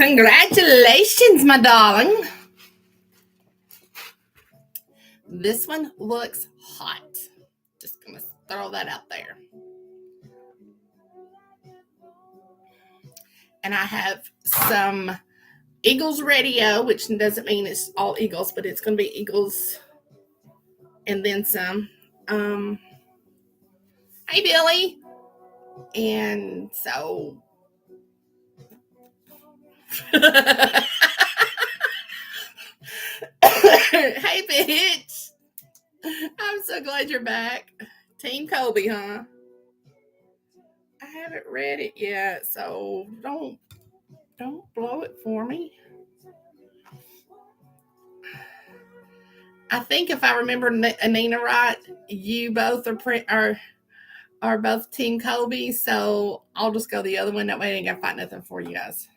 Congratulations, my darling. This one looks hot. Just going to throw that out there. And I have some Eagles radio, which doesn't mean it's all Eagles, but it's going to be Eagles and then some. Hey, Billy. And so... Hey, bitch. I'm so glad you're back. Team Kobe, huh? I haven't read it yet, so don't blow it for me. I think if I remember Anina right, you both are both Team Kobe, so I'll just go the other one. That way I ain't gonna find nothing for you guys.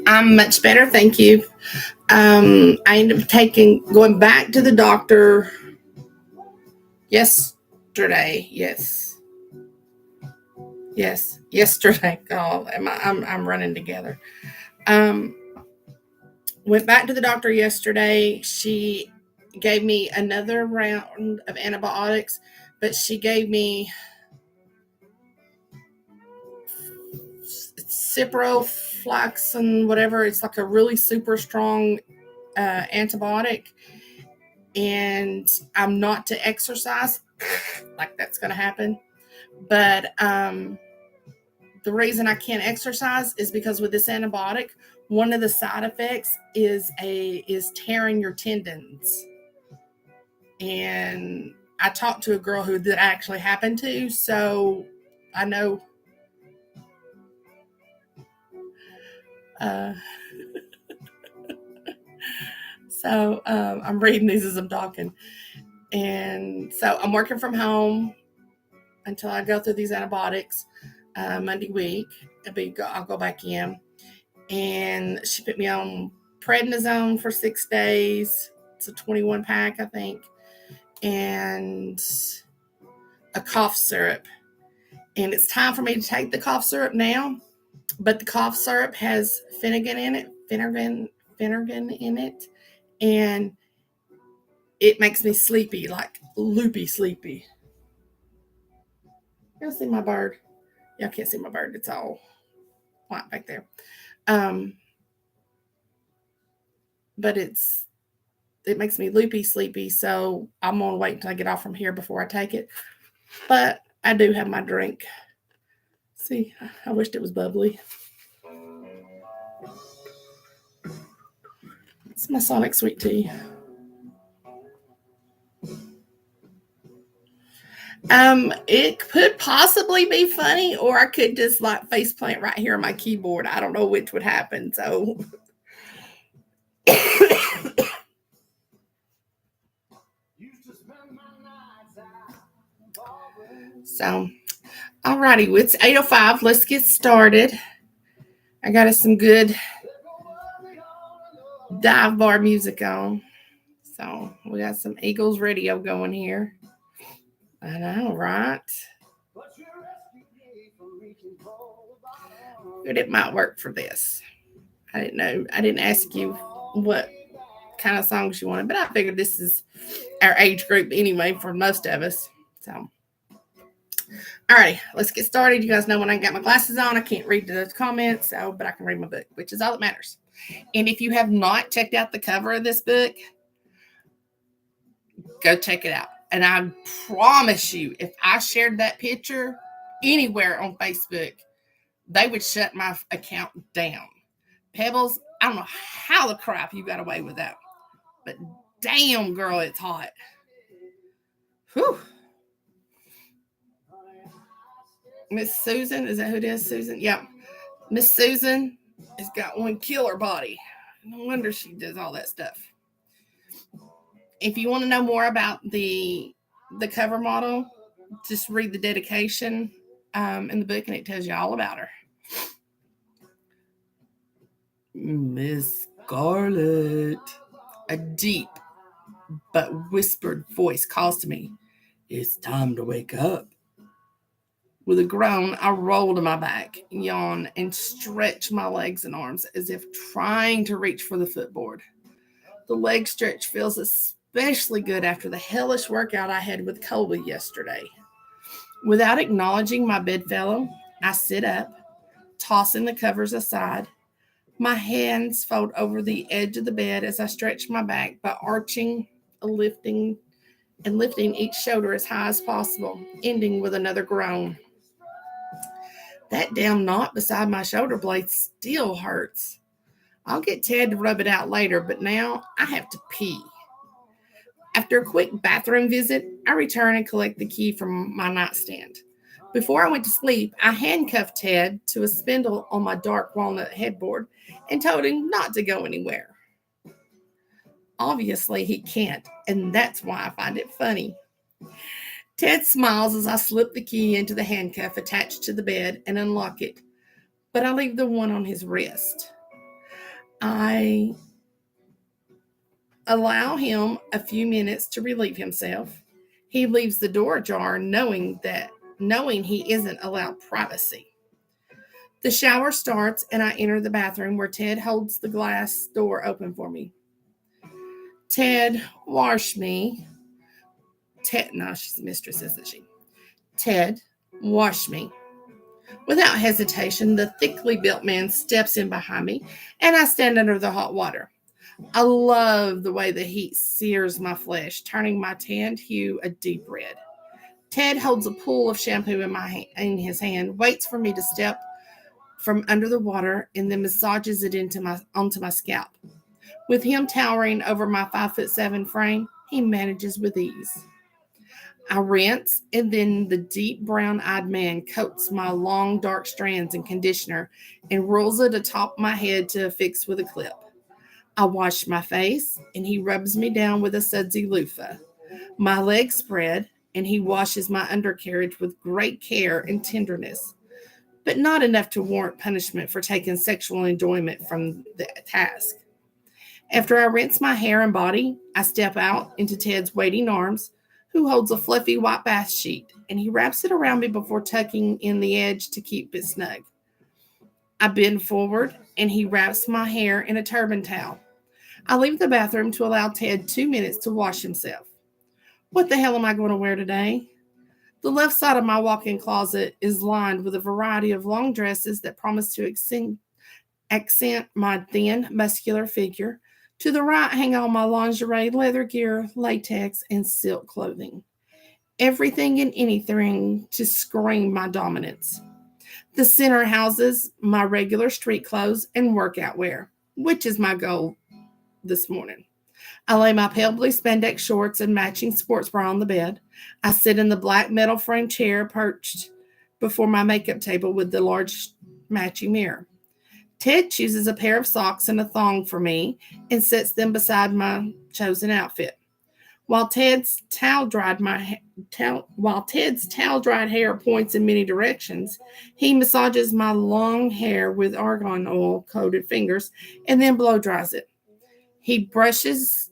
I'm much better, thank you. I ended up going back to the doctor yesterday. Yes, yesterday. Oh, I'm running together. Went back to the doctor yesterday. She gave me another round of antibiotics, but she gave me ciprofloxacin, whatever. It's like a really super strong antibiotic, and I'm not to exercise. Like that's going to happen. But the reason I can't exercise is because with this antibiotic, one of the side effects is tearing your tendons. And I talked to a girl who that actually happened to, so I know. So I'm reading these as I'm talking. And so I'm working from home until I go through these antibiotics Monday week. I'll go back in. And she put me on prednisone for 6 days. It's a 21 pack, I think. And a cough syrup. And it's time for me to take the cough syrup now. But the cough syrup has Finnegan in it. And it makes me sleepy, like loopy sleepy. Y'all see my bird? Y'all can't see my bird. It's all white back there. But it makes me loopy sleepy, so I'm going to wait until I get off from here before I take it. But I do have my drink. See, I wished it was bubbly. It's my Sonic sweet tea. It could possibly be funny, or I could just like face plant right here on my keyboard. I don't know which would happen. So, alrighty, it's 8:05. Let's get started. I got us some good dive bar music on. So we got some Eagles radio going here. I know, right? But it might work for this. I didn't know. I didn't ask you what kind of songs you wanted, but I figured this is our age group anyway for most of us. So, all right, let's get started. You guys know when I got my glasses on, I can't read the comments, but I can read my book, which is all that matters. And if you have not checked out the cover of this book, Go check it out. And I promise you, if I shared that picture anywhere on Facebook, they would shut my account down. Pebbles, I don't know how the crap you got away with that. But damn, girl, it's hot. Whew. Miss Susan, is that who it is, Susan? Yeah. Miss Susan has got one killer body. No wonder she does all that stuff. If you want to know more about the cover model, just read the dedication in the book, and it tells you all about her. Miss Scarlet. A deep but whispered voice calls to me, "It's time to wake up." With a groan, I roll to my back, yawn, and stretch my legs and arms as if trying to reach for the footboard. The leg stretch feels especially good after the hellish workout I had with Colby yesterday. Without acknowledging my bedfellow, I sit up, tossing the covers aside. My hands fold over the edge of the bed as I stretch my back by arching, lifting each shoulder as high as possible, ending with another groan. That damn knot beside my shoulder blade still hurts. I'll get Ted to rub it out later, but now I have to pee. After a quick bathroom visit, I return and collect the key from my nightstand. Before I went to sleep, I handcuffed Ted to a spindle on my dark walnut headboard and told him not to go anywhere. Obviously, he can't, and that's why I find it funny. Ted smiles as I slip the key into the handcuff attached to the bed and unlock it, but I leave the one on his wrist. I allow him a few minutes to relieve himself. He leaves the door ajar, knowing he isn't allowed privacy. The shower starts, and I enter the bathroom where Ted holds the glass door open for me. "Ted, wash me." No, she's the mistress, isn't she? "Ted, wash me." Without hesitation, the thickly built man steps in behind me, and I stand under the hot water. I love the way the heat sears my flesh, turning my tanned hue a deep red. Ted holds a pool of shampoo in his hand, waits for me to step from under the water, and then massages it onto my scalp. With him towering over my 5'7" frame, he manages with ease. I rinse, and then the deep brown-eyed man coats my long dark strands in conditioner and rolls it atop my head to affix with a clip. I wash my face, and he rubs me down with a sudsy loofah. My legs spread, and he washes my undercarriage with great care and tenderness, but not enough to warrant punishment for taking sexual enjoyment from the task. After I rinse my hair and body, I step out into Ted's waiting arms, who holds a fluffy white bath sheet, and he wraps it around me before tucking in the edge to keep it snug. I bend forward, and he wraps my hair in a turban towel. I leave the bathroom to allow Ted 2 minutes to wash himself. What the hell am I going to wear today? The left side of my walk-in closet is lined with a variety of long dresses that promise to accent my thin, muscular figure. To the right hang all my lingerie, leather gear, latex, and silk clothing. Everything and anything to scream my dominance. The center houses my regular street clothes and workout wear, which is my goal this morning. I lay my pale blue spandex shorts and matching sports bra on the bed. I sit in the black metal frame chair perched before my makeup table with the large matching mirror. Ted chooses a pair of socks and a thong for me and sets them beside my chosen outfit. While Ted's towel-dried hair points in many directions, he massages my long hair with argan oil-coated fingers and then blow-dries it. He brushes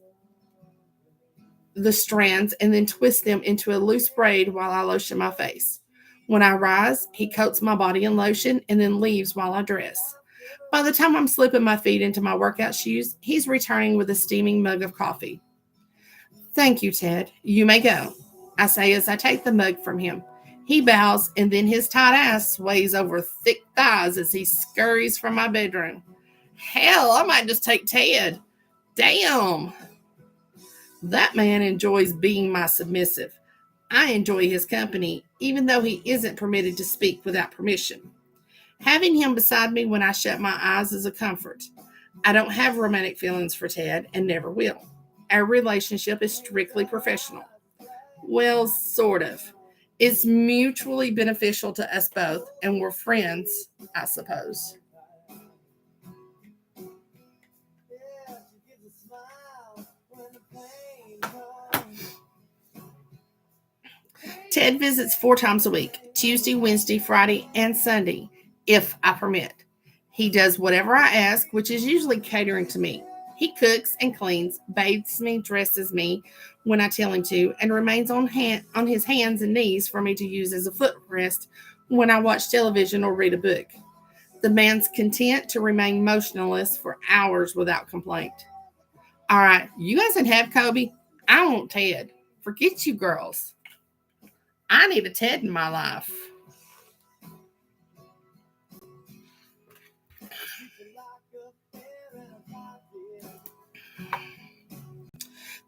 the strands and then twists them into a loose braid while I lotion my face. When I rise, he coats my body in lotion and then leaves while I dress. By the time I'm slipping my feet into my workout shoes, he's returning with a steaming mug of coffee. "Thank you, Ted. You may go," I say as I take the mug from him. He bows, and then his tight ass sways over thick thighs as he scurries from my bedroom. Hell, I might just take Ted. Damn. That man enjoys being my submissive. I enjoy his company, even though he isn't permitted to speak without permission. Having him beside me when I shut my eyes is a comfort. I don't have romantic feelings for Ted and never will. Our relationship is strictly professional. Well, sort of. It's mutually beneficial to us both, and we're friends, I suppose. Ted visits 4 times a week: Tuesday, Wednesday, Friday, and Sunday, if I permit. He does whatever I ask, which is usually catering to me. He cooks and cleans, bathes me, dresses me when I tell him to, and remains on his hands and knees for me to use as a footrest when I watch television or read a book. The man's content to remain motionless for hours without complaint. All right, you guys can have Kobe. I want Ted. Forget you girls. I need a Ted in my life.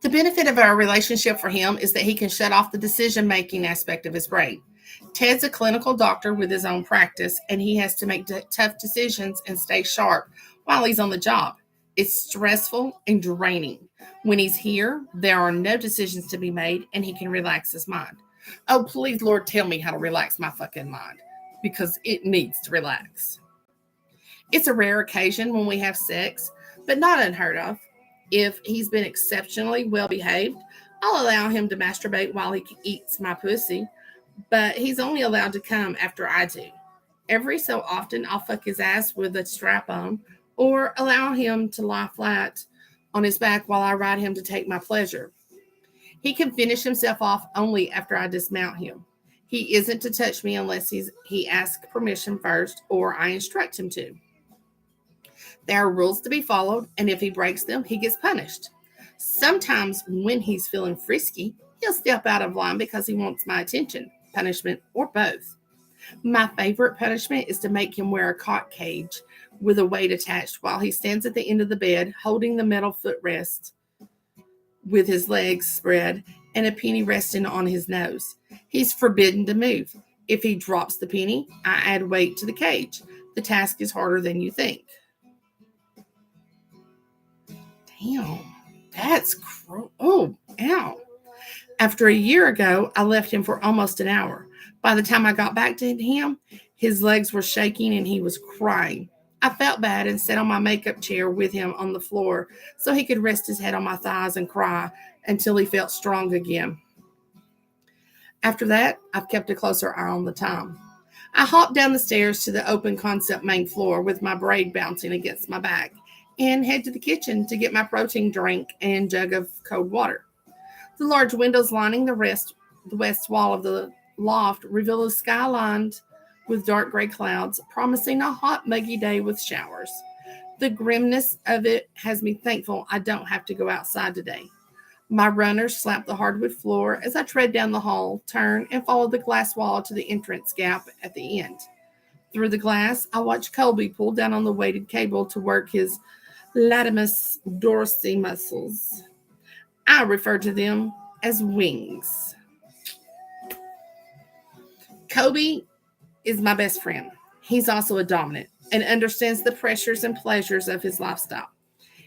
The benefit of our relationship for him is that he can shut off the decision making aspect of his brain. Ted's a clinical doctor with his own practice, and he has to make tough decisions and stay sharp while he's on the job. It's stressful and draining. When he's here, there are no decisions to be made, and he can relax his mind. Oh, please, Lord, tell me how to relax my fucking mind, because it needs to relax. It's a rare occasion when we have sex, but not unheard of. If he's been exceptionally well behaved, I'll allow him to masturbate while he eats my pussy, but he's only allowed to come after I do. Every so often, I'll fuck his ass with a strap on or allow him to lie flat on his back while I ride him to take my pleasure. He can finish himself off only after I dismount him. He isn't to touch me unless he asks permission first or I instruct him to. There are rules to be followed, and if he breaks them, he gets punished. Sometimes, when he's feeling frisky, he'll step out of line because he wants my attention, punishment, or both. My favorite punishment is to make him wear a cot cage with a weight attached while he stands at the end of the bed holding the metal footrest with his legs spread and a penny resting on his nose. He's forbidden to move. If he drops the penny, I add weight to the cage. The task is harder than you think. Damn, that's oh, ow. After a year ago, I left him for almost an hour. By the time I got back to him, his legs were shaking and he was crying. I felt bad and sat on my makeup chair with him on the floor so he could rest his head on my thighs and cry until he felt strong again. After that, I've kept a closer eye on the time. I hopped down the stairs to the open concept main floor with my braid bouncing against my back and head to the kitchen to get my protein drink and jug of cold water. The large windows lining the west wall of the loft reveal a sky lined with dark gray clouds, promising a hot, muggy day with showers. The grimness of it has me thankful I don't have to go outside today. My runners slap the hardwood floor as I tread down the hall, turn, and follow the glass wall to the entrance gap at the end. Through the glass, I watch Colby pull down on the weighted cable to work his latimus dorsi muscles. I refer to them as wings. Kobe is my best friend. He's also a dominant and understands the pressures and pleasures of his lifestyle.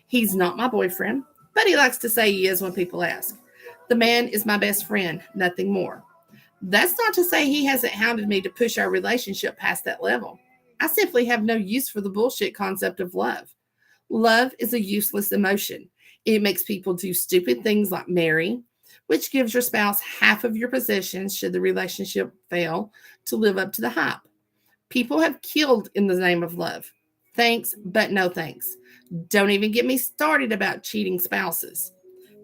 He's not my boyfriend, but he likes to say he is when people ask. The man is my best friend, nothing more. That's not to say he hasn't hounded me to push our relationship past that level. I simply have no use for the bullshit concept of love. Love is a useless emotion. It makes people do stupid things like marry, which gives your spouse half of your possessions should the relationship fail to live up to the hype. People have killed in the name of love. Thanks, but no thanks. Don't even get me started about cheating spouses.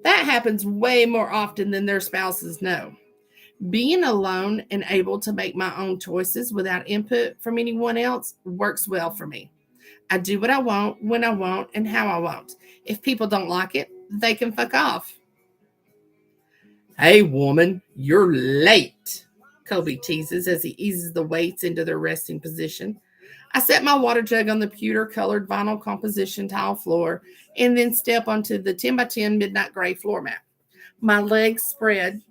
That happens way more often than their spouses know. Being alone and able to make my own choices without input from anyone else works well for me. I do what I want, when I want, and how I want. If people don't like it, they can fuck off. Hey, woman, you're late, Kobe teases as he eases the weights into their resting position. I set my water jug on the pewter-colored vinyl composition tile floor and then step onto the 10 by 10 midnight gray floor mat. My legs spread,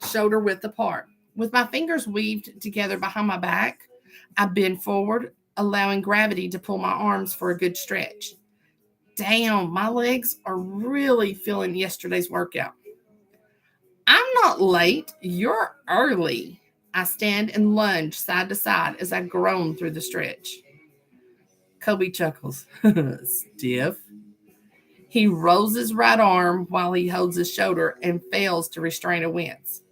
shoulder width apart. With my fingers weaved together behind my back, I bend forward, allowing gravity to pull my arms for a good stretch. Damn, my legs are really feeling yesterday's workout. I'm not late. You're early. I stand and lunge side to side as I groan through the stretch. Kobe chuckles. Stiff. He rolls his right arm while he holds his shoulder and fails to restrain a wince.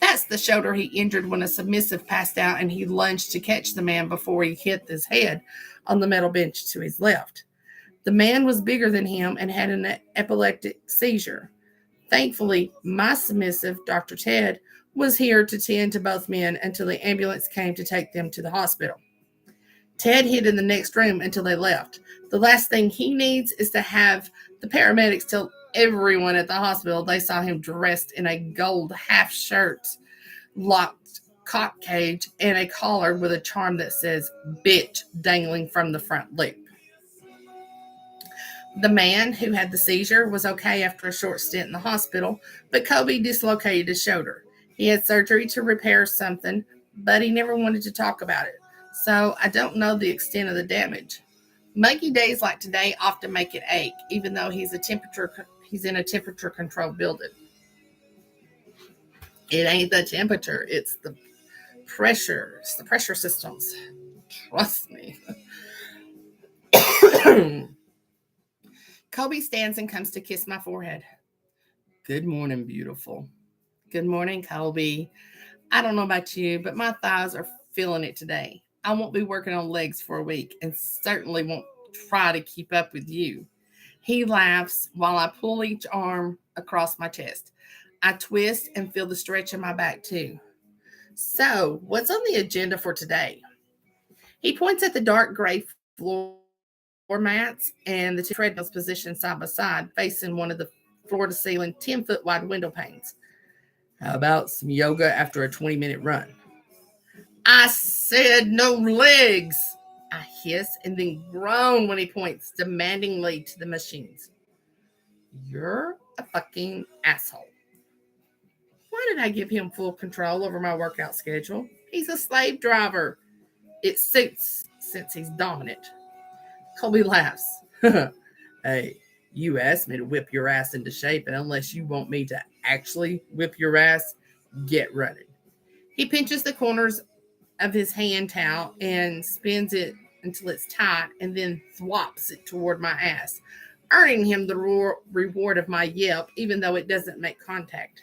That's the shoulder he injured when a submissive passed out and he lunged to catch the man before he hit his head on the metal bench to his left. The man was bigger than him and had an epileptic seizure. Thankfully, my submissive, Dr. Ted, was here to tend to both men until the ambulance came to take them to the hospital. Ted hid in the next room until they left. The last thing he needs is to have the paramedics tell everyone at the hospital they saw him dressed in a gold half shirt, locked cock cage, and a collar with a charm that says bitch dangling from the front loop. The man who had the seizure was okay after a short stint in the hospital, but Kobe dislocated his shoulder. He had surgery to repair something, but he never wanted to talk about it. So I don't know the extent of the damage. Muggy days like today often make it ache, even though he's in a temperature controlled building. It ain't the temperature, it's the pressure. It's the pressure systems. Trust me. Kobe stands and comes to kiss my forehead. Good morning, beautiful. Good morning, Kobe. I don't know about you, but my thighs are feeling it today. I won't be working on legs for a week and certainly won't try to keep up with you. He laughs while I pull each arm across my chest. I twist and feel the stretch in my back too. So, what's on the agenda for today? He points at the dark gray floor mats and the two treadmills positioned side by side, facing one of the floor to ceiling 10-foot wide window panes. How about some yoga after a 20-minute run? I said no legs. I hiss and then groan when he points demandingly to the machines. You're a fucking asshole. Why did I give him full control over my workout schedule? He's a slave driver. It suits since he's dominant. Colby laughs. Hey, you asked me to whip your ass into shape, and unless you want me to actually whip your ass, get running. He pinches the corners of his hand towel and spins it until it's tight and then thwops it toward my ass, earning him the reward of my yelp, even though it doesn't make contact.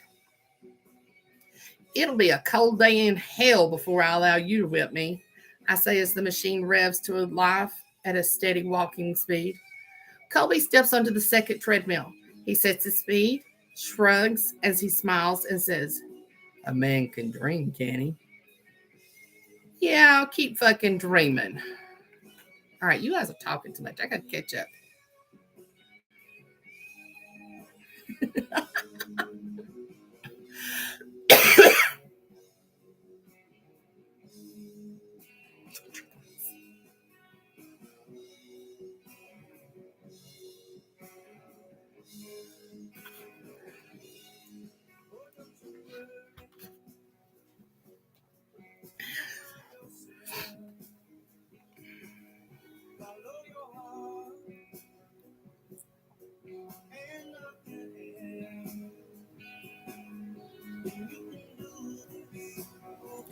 It'll be a cold day in hell before I allow you to whip me, I say as the machine revs to life at a steady walking speed. Colby steps onto the second treadmill. He sets his speed, shrugs as he smiles, and says, a man can dream, can he? Yeah, I'll keep fucking dreaming. All right, you guys are talking too much. I gotta catch up.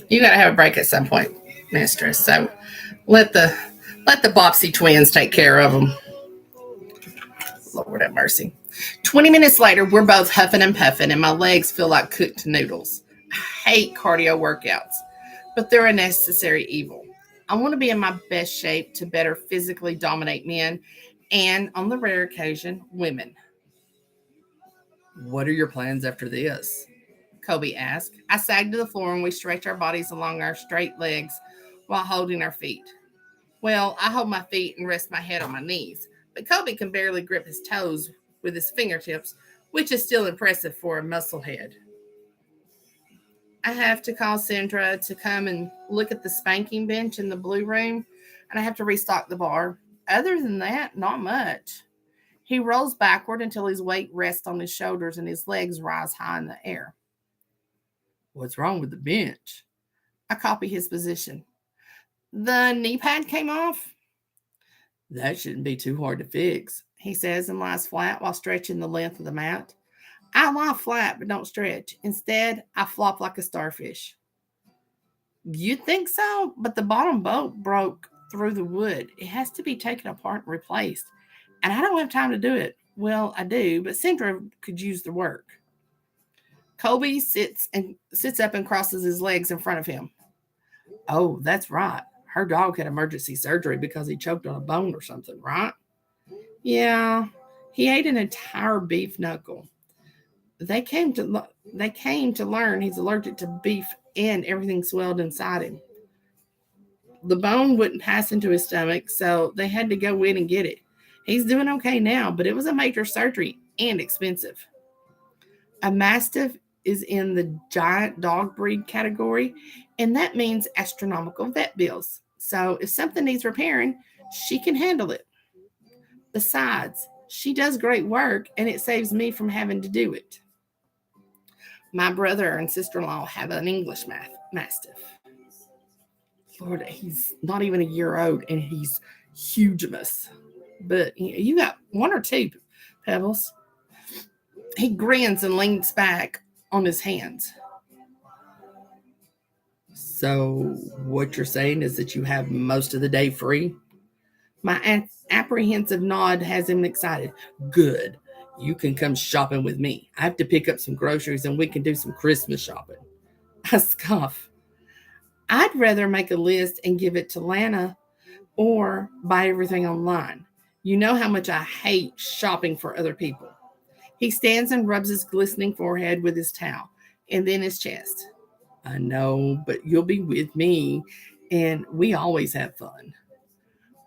You gotta have a break at some point, Mistress. So let the Bopsy twins take care of them. Lord have mercy. 20 minutes later, we're both huffing and puffing, and my legs feel like cooked noodles. I hate cardio workouts, but they're a necessary evil. I want to be in my best shape to better physically dominate men and, on the rare occasion, women. What are your plans after this? Kobe asked. I sag to the floor and we stretch our bodies along our straight legs while holding our feet. Well, I hold my feet and rest my head on my knees, but Kobe can barely grip his toes with his fingertips, which is still impressive for a musclehead. I have to call Sandra to come and look at the spanking bench in the blue room, and I have to restock the bar. Other than that, not much. He rolls backward until his weight rests on his shoulders and his legs rise high in the air. What's wrong with the bench? I copy his position. The knee pad came off? That shouldn't be too hard to fix, he says and lies flat while stretching the length of the mat. I lie flat but don't stretch. Instead, I flop like a starfish. You'd think so, but the bottom bolt broke through the wood. It has to be taken apart and replaced. And I don't have time to do it. Well, I do, but Sandra could use the work. Colby sits up and crosses his legs in front of him. Oh, that's right. Her dog had emergency surgery because he choked on a bone or something, right? Yeah, he ate an entire beef knuckle. They came to learn he's allergic to beef and everything swelled inside him. The bone wouldn't pass into his stomach, so they had to go in and get it. He's doing okay now, but it was a major surgery and expensive. A Mastiff is in the giant dog breed category, and that means astronomical vet bills. So if something needs repairing, she can handle it. Besides, she does great work, and it saves me from having to do it. My brother and sister-in-law have an English Mastiff. Lord, he's not even a year old, and he's hugemus. But you got one or two, Pebbles. He grins and leans back on his hands. So what you're saying is that you have most of the day free? My apprehensive nod has him excited. Good. You can come shopping with me. I have to pick up some groceries and we can do some Christmas shopping. I scoff. I'd rather make a list and give it to Lana or buy everything online. You know how much I hate shopping for other people. He stands and rubs his glistening forehead with his towel and then his chest. I know, but you'll be with me, and we always have fun.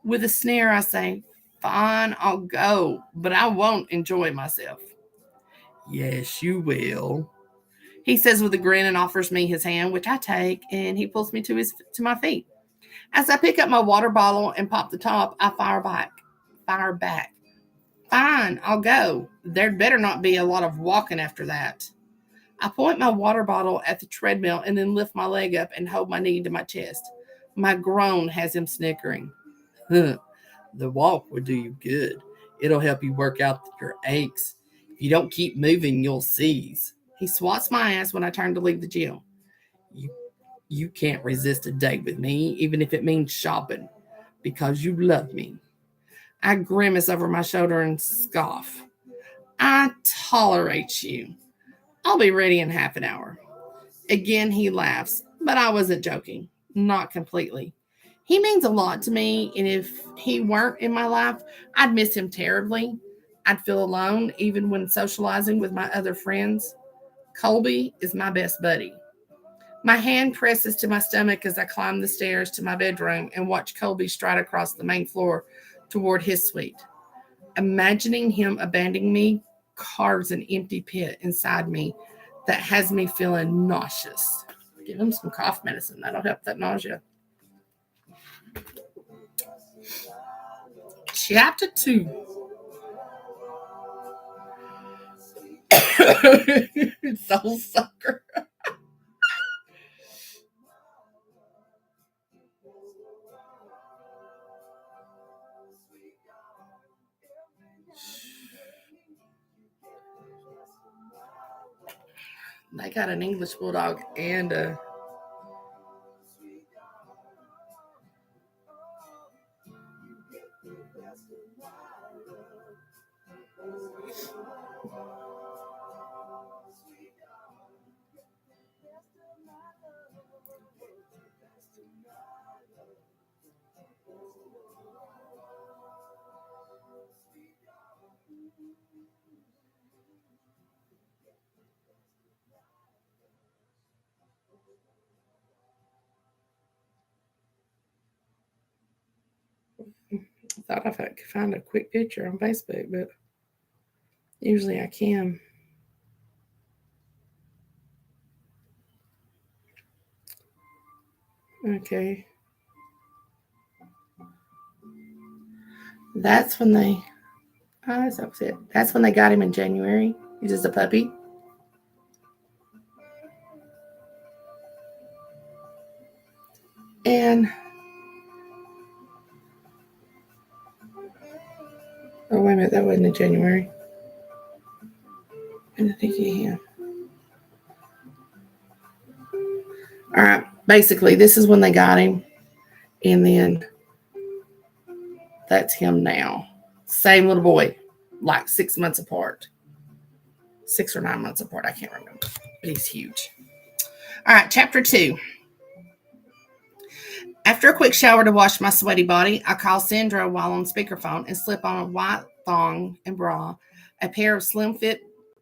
With a sneer, I say, fine, I'll go, but I won't enjoy myself. Yes, you will, he says with a grin and offers me his hand, which I take, and he pulls me to my feet. As I pick up my water bottle and pop the top, I fire back. Fine, I'll go. There'd better not be a lot of walking after that. I point my water bottle at the treadmill and then lift my leg up and hold my knee to my chest. My groan has him snickering. The walk would do you good. It'll help you work out your aches. If you don't keep moving, you'll seize. He swats my ass when I turn to leave the gym. You can't resist a date with me, even if it means shopping, because you love me. I grimace over my shoulder and scoff. I tolerate you. I'll be ready in half an hour. Again, he laughs, but I wasn't joking. Not completely. He means a lot to me, and if he weren't in my life, I'd miss him terribly. I'd feel alone, even when socializing with my other friends. Colby is my best buddy. My hand presses to my stomach as I climb the stairs to my bedroom and watch Colby stride across the main floor toward his suite. Imagining him abandoning me carves an empty pit inside me that has me feeling nauseous. Give him some cough medicine. That'll help that nausea. Chapter 2. Soul sucker. They got an English bulldog and a I thought if I could find a quick picture on Facebook, but usually I can. Okay. That's when they That was it. That's when they got him in January. He's just a puppy. And oh wait a minute, that wasn't in January. When did they get him? All right. Basically, this is when they got him, and then that's him now. Same little boy, like 6 months apart, 6 or 9 months apart. I can't remember, but he's huge. All right, chapter 2. After a quick shower to wash my sweaty body, I call Sandra while on speakerphone and slip on a white thong and bra, a pair of slim fit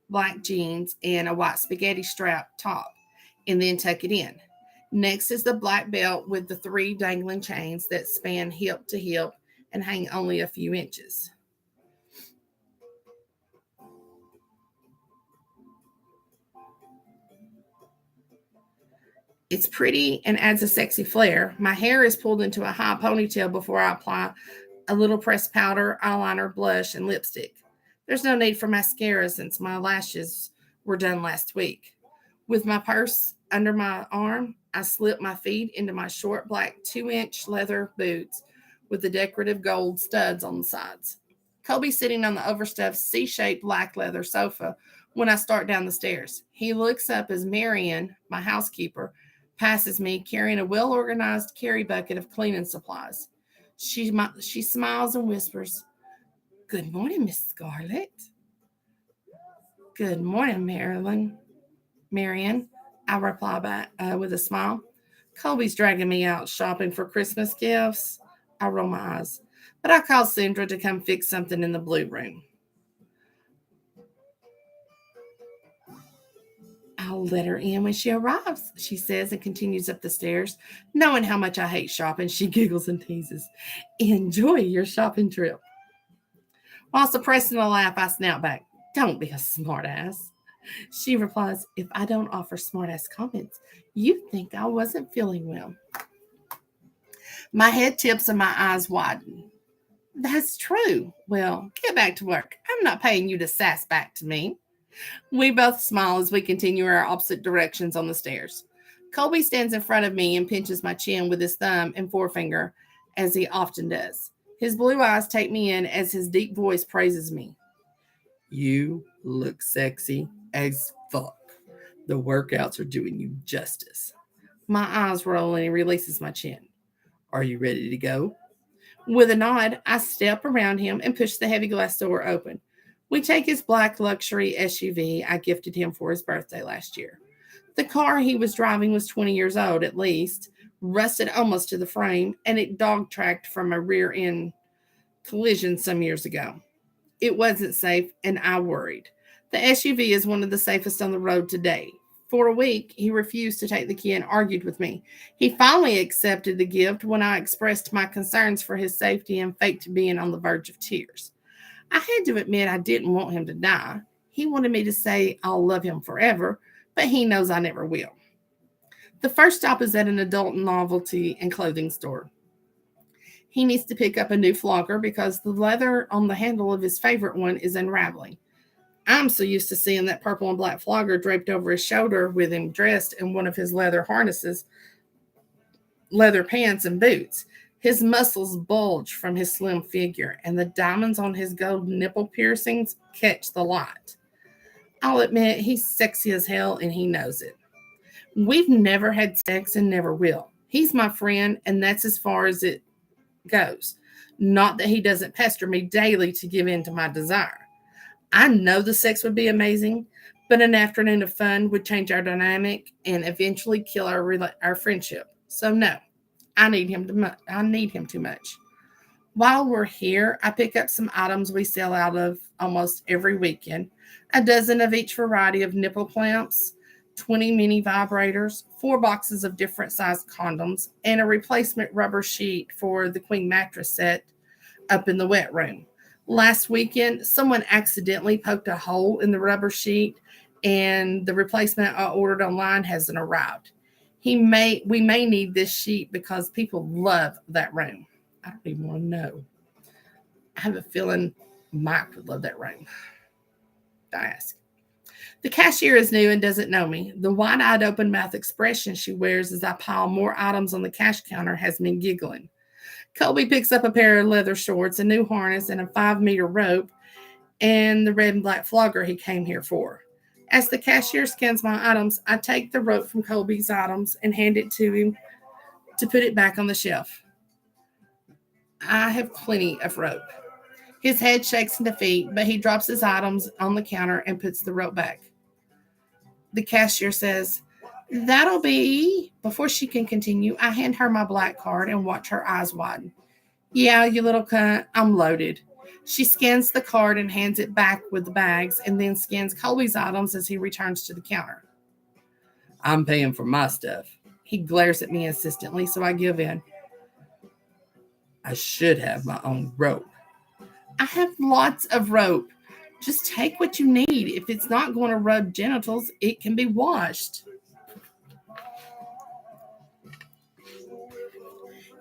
black jeans, and a white spaghetti strap top, and then tuck it in. Next is the black belt with the 3 dangling chains that span hip to hip and hang only a few inches. It's pretty and adds a sexy flair. My hair is pulled into a high ponytail before I apply a little pressed powder, eyeliner, blush, and lipstick. There's no need for mascara since my lashes were done last week. With my purse under my arm, I slip my feet into my short black 2-inch leather boots with the decorative gold studs on the sides. Kobe's sitting on the overstuffed C-shaped black leather sofa when I start down the stairs. He looks up as Marion, my housekeeper, passes me carrying a well-organized carry bucket of cleaning supplies. She smiles and whispers, "Good morning, Miss Scarlet." "Good morning, Marion," I reply back with a smile. "Colby's dragging me out shopping for Christmas gifts." I roll my eyes, but I call Sandra to come fix something in the blue room. "I'll let her in when she arrives," she says, and continues up the stairs. Knowing how much I hate shopping, she giggles and teases, "Enjoy your shopping trip." While suppressing a laugh, I snap back, "Don't be a smartass." She replies, "If I don't offer smartass comments, you think I wasn't feeling well." My head tips and my eyes widen. "That's true. Well, get back to work. I'm not paying you to sass back to me." We both smile as we continue our opposite directions on the stairs. Colby stands in front of me and pinches my chin with his thumb and forefinger, as he often does. His blue eyes take me in as his deep voice praises me. "You look sexy as fuck. The workouts are doing you justice." My eyes roll and he releases my chin. "Are you ready to go?" With a nod, I step around him and push the heavy glass door open. We take his black luxury SUV I gifted him for his birthday last year. The car he was driving was 20 years old at least, rusted almost to the frame, and it dog-tracked from a rear-end collision some years ago. It wasn't safe, and I worried. The SUV is one of the safest on the road today. For a week, he refused to take the key and argued with me. He finally accepted the gift when I expressed my concerns for his safety and faked being on the verge of tears. I had to admit I didn't want him to die. He wanted me to say I'll love him forever, but he knows I never will. The first stop is at an adult novelty and clothing store. He needs to pick up a new flogger because the leather on the handle of his favorite one is unraveling. I'm so used to seeing that purple and black flogger draped over his shoulder with him dressed in one of his leather harnesses, leather pants, and boots. His muscles bulge from his slim figure, and the diamonds on his gold nipple piercings catch the light. I'll admit he's sexy as hell, and he knows it. We've never had sex and never will. He's my friend, and that's as far as it goes. Not that he doesn't pester me daily to give in to my desire. I know the sex would be amazing, but an afternoon of fun would change our dynamic and eventually kill our friendship. So no, I need him too much. While we're here, I pick up some items we sell out of almost every weekend. A dozen of each variety of nipple clamps, 20 mini vibrators, 4 boxes of different size condoms, and a replacement rubber sheet for the queen mattress set up in the wet room. Last weekend, someone accidentally poked a hole in the rubber sheet, and the replacement I ordered online hasn't arrived. We may need this sheet because people love that room. I don't even want to know. I have a feeling Mike would love that room. Don't ask. The cashier is new and doesn't know me. The wide-eyed open mouth expression she wears as I pile more items on the cash counter has me giggling. Colby picks up a pair of leather shorts, a new harness, and a 5-meter rope, and the red and black flogger he came here for. As the cashier scans my items, I take the rope from Colby's items and hand it to him to put it back on the shelf. I have plenty of rope. His head shakes in defeat, but he drops his items on the counter and puts the rope back. The cashier says, "That'll be..." Before she can continue, I hand her my black card and watch her eyes widen. "Yeah, you little cunt, I'm loaded." She scans the card and hands it back with the bags and then scans Colby's items as he returns to the counter. "I'm paying for my stuff." He glares at me insistently, so I give in. "I should have my own rope." "I have lots of rope. Just take what you need. If it's not going to rub genitals, it can be washed."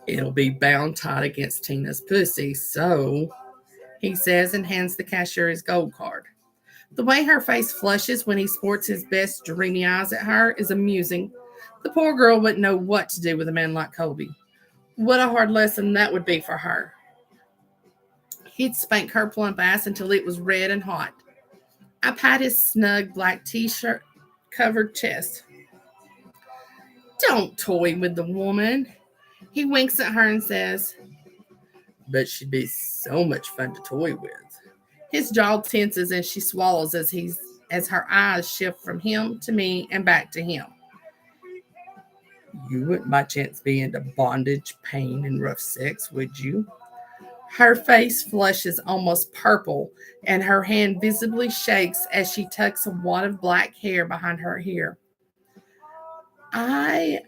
"It'll be bound tight against Tina's pussy, so," he says and hands the cashier his gold card. The way her face flushes when he sports his best dreamy eyes at her is amusing. The poor girl wouldn't know what to do with a man like Colby. What a hard lesson that would be for her. He'd spank her plump ass until it was red and hot. I pat his snug black t-shirt covered chest. "Don't toy with the woman." He winks at her and says, "But she'd be so much fun to toy with." His jaw tenses and she swallows as her eyes shift from him to me and back to him. "You wouldn't by chance be into bondage, pain, and rough sex, would you?" Her face flushes almost purple, and her hand visibly shakes as she tucks a wad of black hair behind her ear. I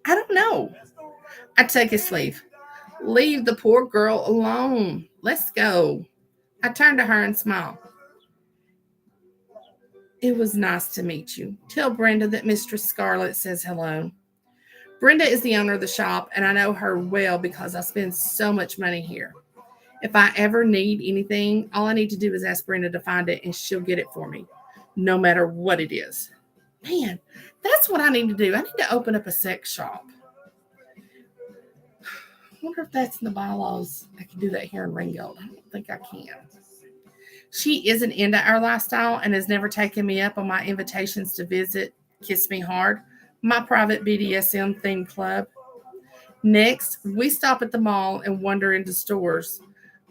don't know." I take his sleeve. "Leave the poor girl alone. Let's go." I turn to her and smile. "It was nice to meet you. Tell Brenda that Mistress Scarlet says hello." Brenda is the owner of the shop, and I know her well because I spend so much money here. If I ever need anything, all I need to do is ask Brenda to find it, and she'll get it for me, no matter what it is. Man, that's what I need to do. I need to open up a sex shop. I wonder if that's in the bylaws. I can do that here in Ringgold. I don't think I can. She isn't into our lifestyle and has never taken me up on my invitations to visit Kiss Me Hard, my private BDSM themed club. Next, we stop at the mall and wander into stores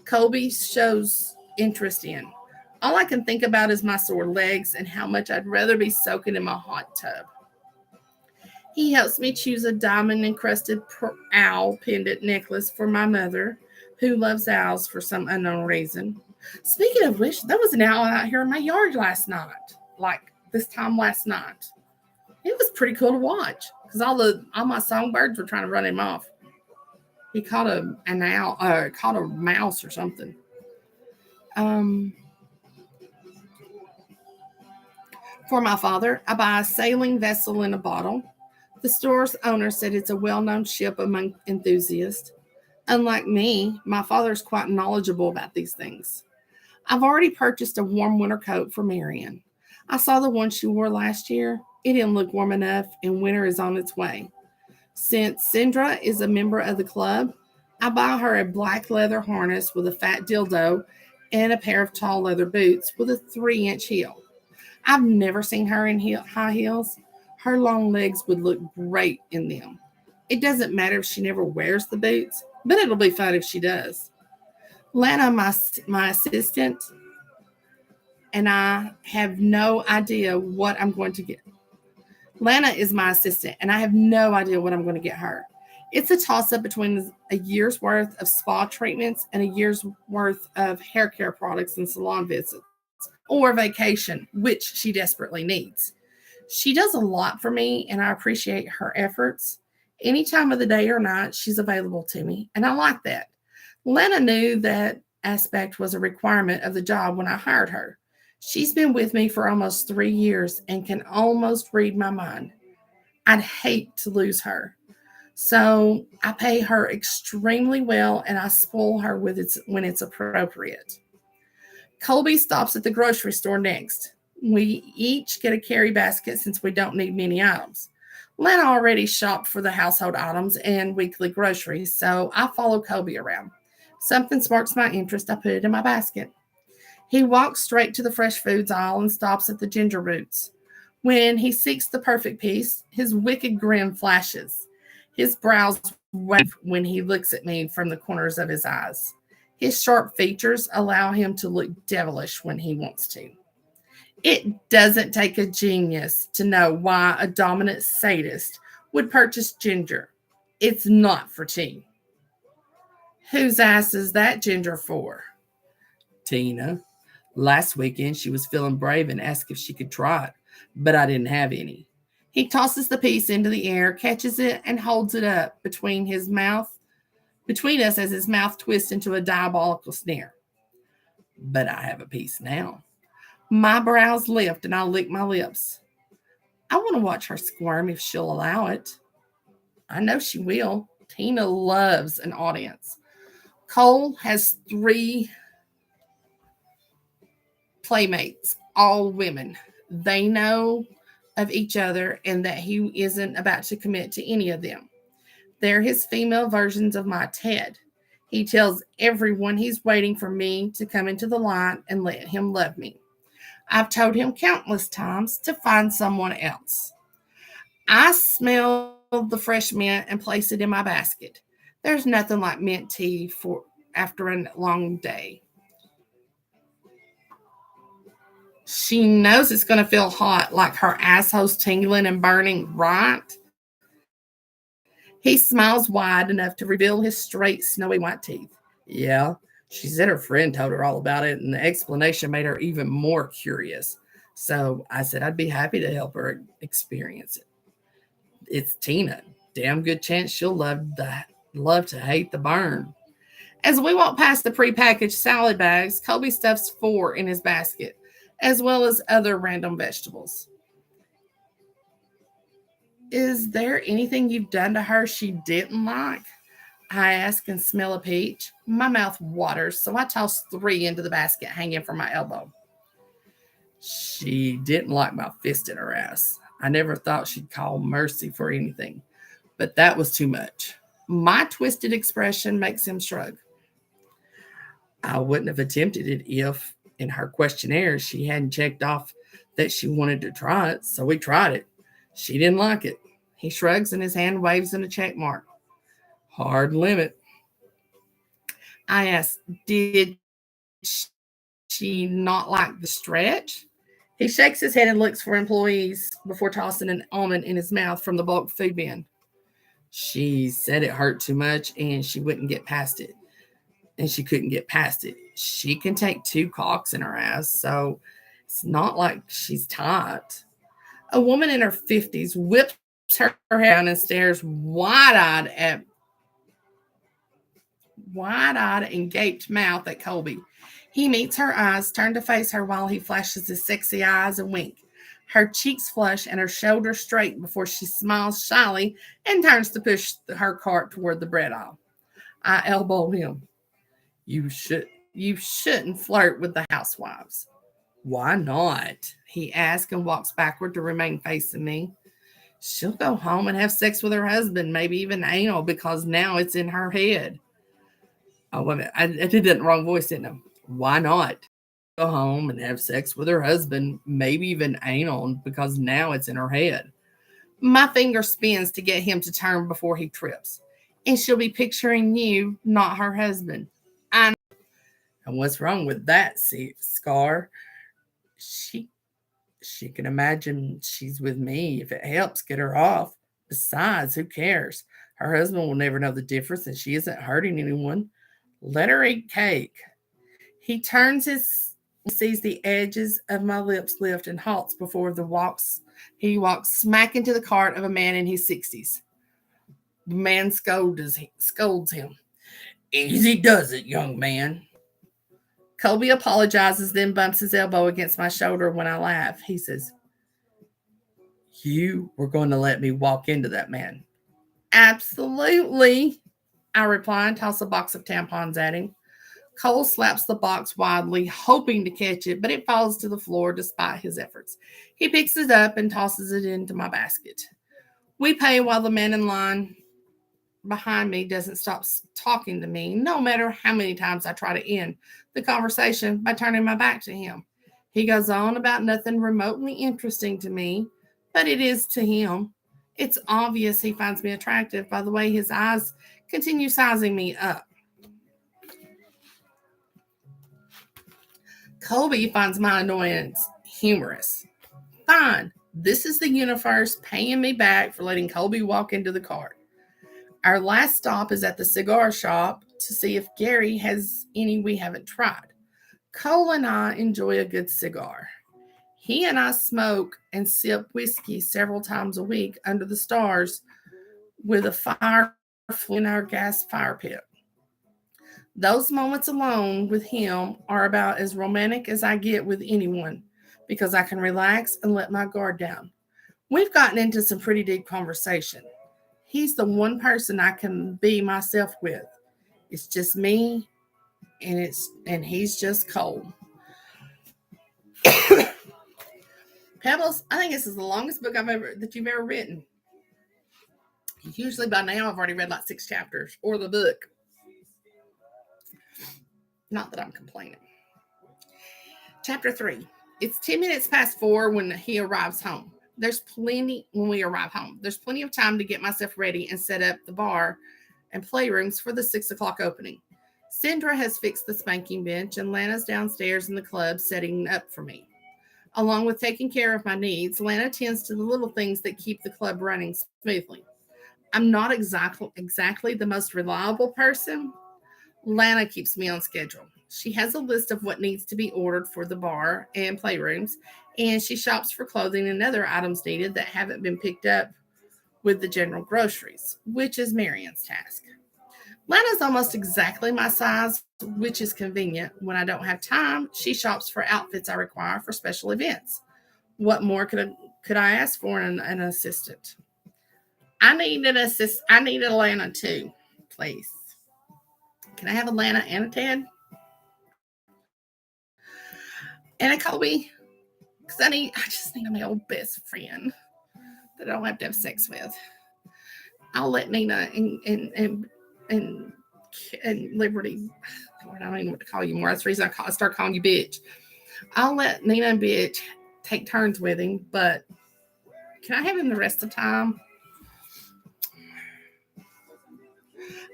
Colby shows interest in. All I can think about is my sore legs and how much I'd rather be soaking in my hot tub. He helps me choose a diamond-encrusted owl pendant necklace for my mother, who loves owls for some unknown reason. Speaking of which, there was an owl out here in my yard last night, like this time last night. It was pretty cool to watch because all my songbirds were trying to run him off. He caught caught a mouse or something. For my father, I buy a sailing vessel in a bottle. The store's owner said it's a well-known ship among enthusiasts. Unlike me, my father's quite knowledgeable about these things. I've already purchased a warm winter coat for Marion. I saw the one she wore last year. It didn't look warm enough, and winter is on its way. Since Sindra is a member of the club, I buy her a black leather harness with a fat dildo and a pair of tall leather boots with a 3-inch heel. I've never seen her in high heels. Her long legs would look great in them. It doesn't matter if she never wears the boots, but it'll be fun if she does. Lana, my assistant, and I have no idea what I'm going to get. Lana is my assistant, and I have no idea what I'm going to get her. It's a toss-up between a year's worth of spa treatments and a year's worth of hair care products and salon visits, or vacation, which she desperately needs. She does a lot for me, and I appreciate her efforts. Any time of the day or night, she's available to me, and I like that. Lena knew that aspect was a requirement of the job when I hired her. She's been with me for almost 3 years and can almost read my mind. I'd hate to lose her. So I pay her extremely well and I spoil her when it's appropriate. Colby stops at the grocery store next. We each get a carry basket since we don't need many items. Lana already shopped for the household items and weekly groceries, so I follow Colby around. Something sparks my interest, I put it in my basket. He walks straight to the fresh foods aisle and stops at the ginger roots. When he seeks the perfect piece, his wicked grin flashes. His brows wave when he looks at me from the corners of his eyes. His sharp features allow him to look devilish when he wants to. It doesn't take a genius to know why a dominant sadist would purchase ginger. It's not for tea. Whose ass is that ginger for? Tina. Last weekend, she was feeling brave and asked if she could try it, but I didn't have any. He tosses the piece into the air, catches it, and holds it up between us as his mouth twists into a diabolical sneer. But I have a piece now. My brows lift and I lick my lips. I want to watch her squirm if she'll allow it. I know she will. Tina loves an audience. Cole has 3 playmates, all women. They know of each other and that he isn't about to commit to any of them. They're his female versions of my Ted. He tells everyone he's waiting for me to come into the light and let him love me. I've told him countless times to find someone else. I smell the fresh mint and place it in my basket. There's nothing like mint tea for after a long day. She knows it's going to feel hot, like her asshole's tingling and burning, right? He smiles wide enough to reveal his straight, snowy white teeth. Yeah, she said her friend told her all about it, and the explanation made her even more curious. So I said I'd be happy to help her experience it. It's Tina. Damn good chance she'll love to hate the burn. As we walk past the prepackaged salad bags, Colby stuffs 4 in his basket, as well as other random vegetables. Is there anything you've done to her she didn't like? I ask and smell a peach. My mouth waters, so I toss 3 into the basket hanging from my elbow. She didn't like my fist in her ass. I never thought she'd call mercy for anything, but that was too much. My twisted expression makes him shrug. I wouldn't have attempted it if, in her questionnaire, she hadn't checked off that she wanted to try it, so we tried it. She didn't like it. He shrugs and his hand waves in a check mark. Hard limit. I asked, did she not like the stretch? He shakes his head and looks for employees before tossing an almond in his mouth from the bulk food bin. She said it hurt too much and she wouldn't get past it. And she couldn't get past it. She can take 2 cocks in her ass, so it's not like she's tight. A woman in her 50s whips her head down and stares wide-eyed and gaped mouth at Colby. He meets her eyes, turn to face her while he flashes his sexy eyes and wink. Her cheeks flush and her shoulders straight before she smiles shyly and turns to push her cart toward the bread aisle. I elbow him. You shouldn't flirt with the housewives. Why not? He asks and walks backward to remain facing me. She'll go home and have sex with her husband, maybe even anal, because now it's in her head. Oh, wait a minute. I did that in the wrong voice, didn't I? Why not? Go home and have sex with her husband, maybe even anal, because now it's in her head. My finger spins to get him to turn before he trips. And she'll be picturing you, not her husband. I know. And what's wrong with that, Scar? She can imagine she's with me if it helps get her off. Besides, who cares? Her husband will never know the difference and she isn't hurting anyone. Let her eat cake. He sees the edges of my lips lift and halts before he walks smack into the cart of a man in his 60s. The man scolds him. Easy does it, young man. Colby apologizes, then bumps his elbow against my shoulder when I laugh. He says, you were going to let me walk into that man. Absolutely, I reply and toss a box of tampons at him. Cole slaps the box wildly, hoping to catch it, but it falls to the floor despite his efforts. He picks it up and tosses it into my basket. We pay while the man in line behind me doesn't stop talking to me, no matter how many times I try to end the conversation by turning my back to him. He goes on about nothing remotely interesting to me, but it is to him. It's obvious he finds me attractive by the way his eyes continue sizing me up. Colby finds my annoyance humorous. Fine, this is the universe paying me back for letting Colby walk into the cart. Our last stop is at the cigar shop to see if Gary has any we haven't tried. Cole and I enjoy a good cigar. He and I smoke and sip whiskey several times a week under the stars with a fire in our gas fire pit. Those moments alone with him are about as romantic as I get with anyone because I can relax and let my guard down. We've gotten into some pretty deep conversation. He's the one person I can be myself with. It's just me and he's just Cole. Pebbles, I think this is the longest book that you've ever written. Usually by now I've already read like 6 chapters or the book. Not that I'm complaining. Chapter 3. It's 10 minutes past 4 when he arrives home. When we arrive home. There's plenty of time to get myself ready and set up the bar and playrooms for the 6 o'clock opening. Sandra has fixed the spanking bench and Lana's downstairs in the club setting up for me. Along with taking care of my needs, Lana tends to the little things that keep the club running smoothly. I'm not exactly the most reliable person. Lana keeps me on schedule. She has a list of what needs to be ordered for the bar and playrooms, and she shops for clothing and other items needed that haven't been picked up with the general groceries, which is Marion's task. Lana's almost exactly my size, which is convenient. When I don't have time, she shops for outfits I require for special events. What more could I ask for an assistant? I need an assist. I need a Lana too, please. Can I have a Lana and a Ted? And a Colby? Because I just need my old best friend that I don't have to have sex with. I'll let Nina and Liberty. I don't even know what to call you more. That's the reason I start calling you bitch. I'll let Nina and bitch take turns with him, but can I have him the rest of the time?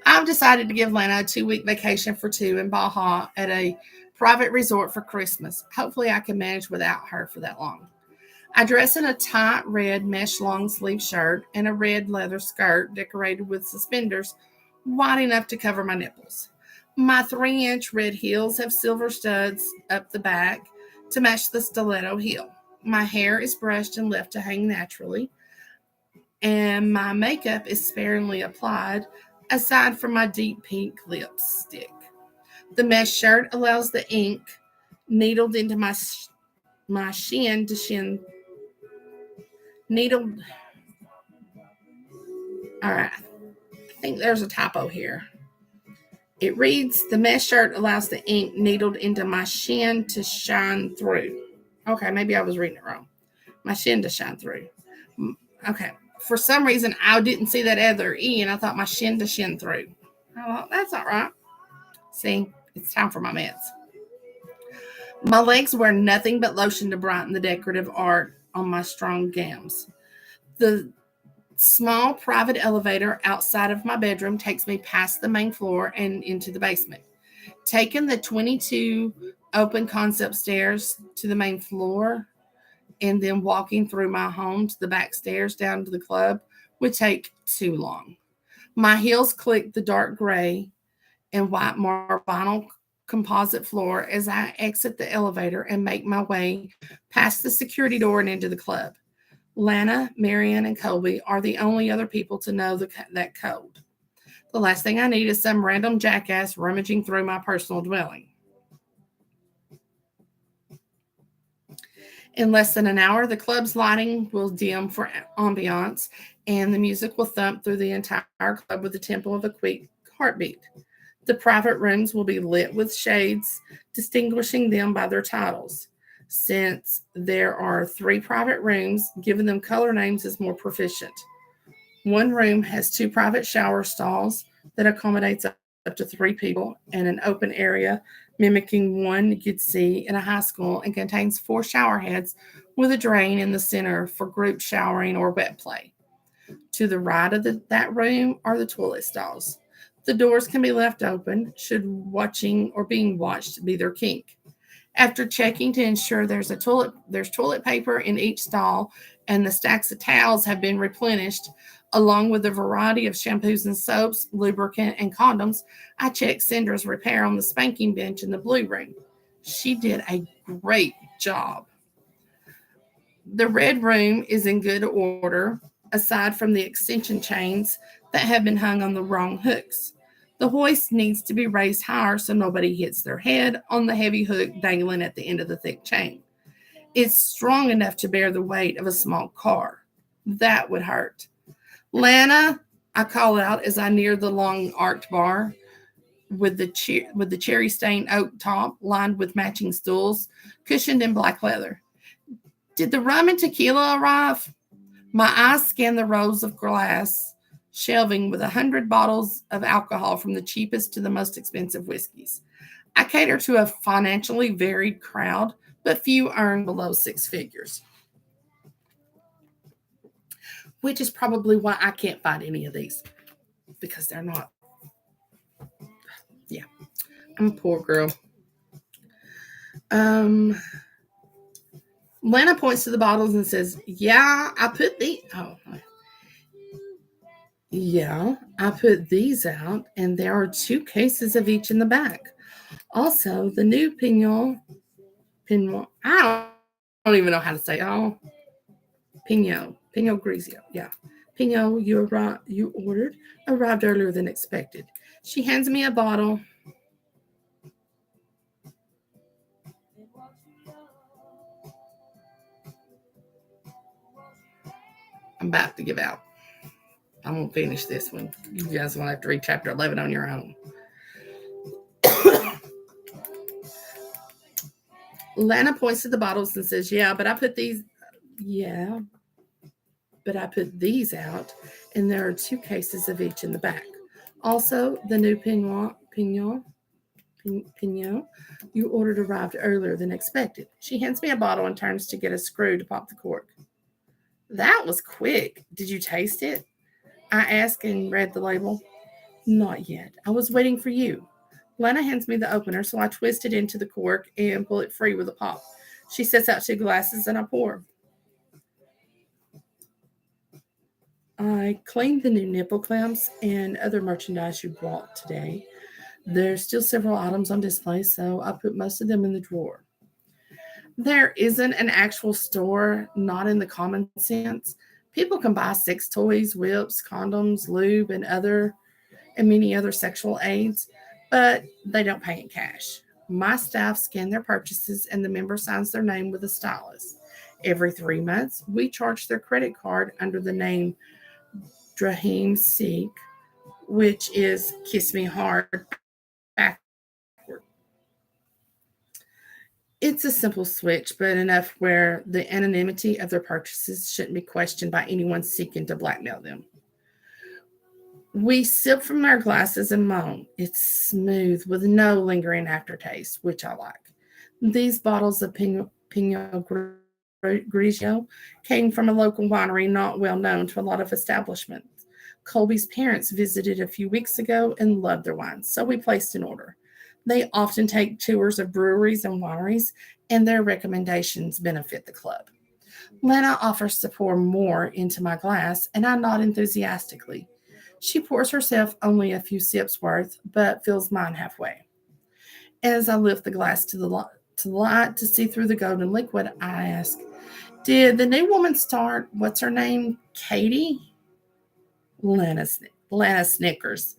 I've decided to give Lana a 2-week vacation for 2 in Baja at a private resort for Christmas. Hopefully I can manage without her for that long. I dress in a tight red mesh long sleeve shirt and a red leather skirt decorated with suspenders wide enough to cover my nipples. My 3-inch red heels have silver studs up the back to match the stiletto heel. My hair is brushed and left to hang naturally, and my makeup is sparingly applied, aside from my deep pink lipstick. The mesh shirt allows the ink needled into my shin to shin. Needled. All right. I think there's a typo here. It reads, the mesh shirt allows the ink needled into my shin to shine through. Okay, maybe I was reading it wrong. My shin to shine through. Okay. For some reason, I didn't see that other E, and I thought my shin to shin through. Oh, that's all right. See, it's time for my meds. My legs wear nothing but lotion to brighten the decorative art on my strong gams. The small private elevator outside of my bedroom takes me past the main floor and into the basement. Taking the 22 open concept stairs to the main floor and then walking through my home to the back stairs down to the club would take too long. My heels click the dark gray and white marble vinyl composite floor as I exit the elevator and make my way past the security door and into the club. Lana, Marion, and Colby are the only other people to know that code. The last thing I need is some random jackass rummaging through my personal dwelling. In less than an hour, the club's lighting will dim for ambiance, and the music will thump through the entire club with the tempo of a quick heartbeat. The private rooms will be lit with shades, distinguishing them by their titles. Since there are 3 private rooms, giving them color names is more proficient. One room has 2 private shower stalls that accommodates up to 3 people and an open area mimicking one you'd see in a high school and contains 4 shower heads with a drain in the center for group showering or wet play. To the right of that room are the toilet stalls. The doors can be left open should watching or being watched be their kink. After checking to ensure there's toilet paper in each stall and the stacks of towels have been replenished, along with a variety of shampoos and soaps, lubricant, and condoms, I checked Cinder's repair on the spanking bench in the blue room. She did a great job. The red room is in good order, aside from the extension chains that have been hung on the wrong hooks. The hoist needs to be raised higher so nobody hits their head on the heavy hook dangling at the end of the thick chain. It's strong enough to bear the weight of a small car. That would hurt. Lana, I call out as I near the long arched bar with the cherry stained oak top lined with matching stools, cushioned in black leather. Did the rum and tequila arrive? My eyes scan the rows of glass shelving with 100 bottles of alcohol from the cheapest to the most expensive whiskeys. I cater to a financially varied crowd, but few earn below 6 figures, which is probably why I can't find any of these because they're not. Yeah, I'm a poor girl. Um, Lana points to the bottles and says, "Yeah, I put the oh, yeah, I put these out, and there are 2 cases of each in the back. Also, the new Pinot. I don't even know how to say it. Oh, Pinot Grigio. Yeah, Pinot. You ordered arrived earlier than expected." She hands me a bottle. I'm about to give out. I won't finish this one. You guys will have to read chapter 11 on your own. Lana points to the bottles and says, Yeah, but I put these out, and there are 2 cases of each in the back. Also, the new Pinot you ordered arrived earlier than expected." She hands me a bottle and turns to get a screw to pop the cork. "That was quick. Did you taste it?" I asked and read the label. "Not yet. I was waiting for you." Lana hands me the opener, so I twist it into the cork and pull it free with a pop. She sets out 2 glasses and I pour. "I claimed the new nipple clamps and other merchandise you brought today. There's still several items on display, so I put most of them in the drawer." There isn't an actual store, not in the common sense. People can buy sex toys, whips, condoms, lube, and many other sexual aids, but they don't pay in cash. My staff scan their purchases and the member signs their name with a stylus. Every 3 months, we charge their credit card under the name Drahim Seek, which is Kiss Me Hard backward. It's a simple switch, but enough where the anonymity of their purchases shouldn't be questioned by anyone seeking to blackmail them. We sip from our glasses and moan. It's smooth with no lingering aftertaste, which I like. These bottles of Pinot Grigio came from a local winery not well known to a lot of establishments. Colby's parents visited a few weeks ago and loved their wines, so we placed an order. They often take tours of breweries and wineries, and their recommendations benefit the club. Lena offers to pour more into my glass, and I nod enthusiastically. She pours herself only a few sips worth, but fills mine halfway. As I lift the glass to the light to see through the golden liquid, I ask, "Did the new woman start, what's her name, Katie?" Lana snickers.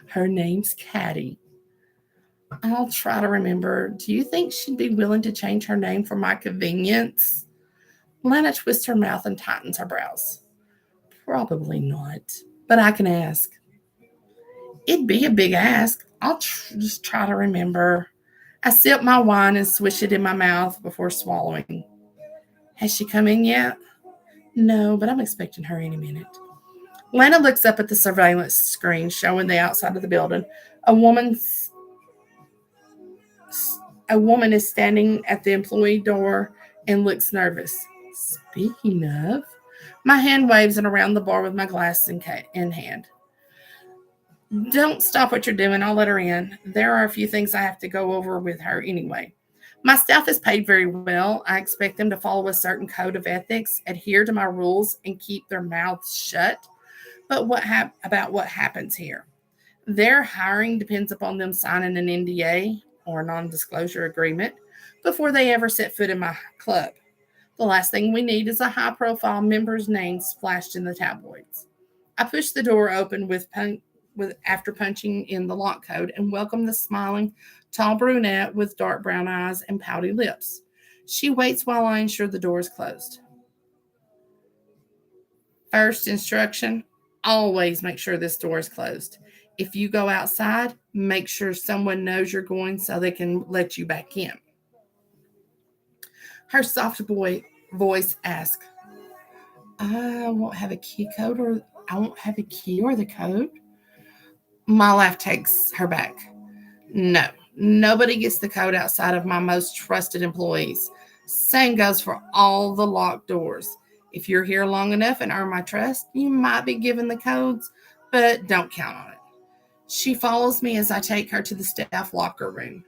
"Her name's Caddy." I'll try to remember. Do you think she'd be willing to change her name for my convenience? Lana twists her mouth and tightens her brows. Probably not, but I can ask. It'd be a big ask. Just try to remember. I sip my wine and swish it in my mouth before swallowing. Has she come in yet? No, but I'm expecting her any minute. Lana looks up at the surveillance screen showing the outside of the building. A woman's a woman is standing at the employee door and looks nervous. Speaking of, my hand waves and around the bar with my glass in hand. Don't stop what you're doing. I'll let her in. There are a few things I have to go over with her anyway. My staff is paid very well. I expect them to follow a certain code of ethics, adhere to my rules, and keep their mouths shut. But about what happens here? Their hiring depends upon them signing an NDA or a non-disclosure agreement before they ever set foot in my club. The last thing we need is a high-profile member's name splashed in the tabloids. I push the door open after punching in the lock code and welcome the smiling, tall brunette with dark brown eyes and pouty lips. She waits while I ensure the door is closed. First instruction, always make sure this door is closed. If you go outside, make sure someone knows you're going so they can let you back in. Her soft voice asks, I won't have a key or the code. My laugh takes her back. No, nobody gets the code outside of my most trusted employees. Same goes for all the locked doors. If you're here long enough and earn my trust, you might be given the codes, but don't count on it. She follows me as I take her to the staff locker room.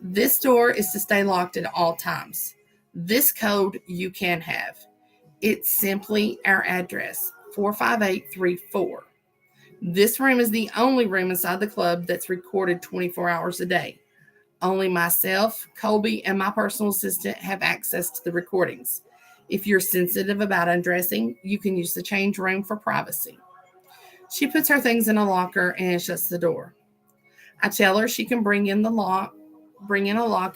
This door is to stay locked at all times. This code you can have. It's simply our address, 45834. This room is the only room inside the club that's recorded 24 hours a day. Only myself, Colby, and my personal assistant have access to the recordings. If you're sensitive about undressing, you can use the change room for privacy. She puts her things in a locker and shuts the door. I tell her she can bring in a lock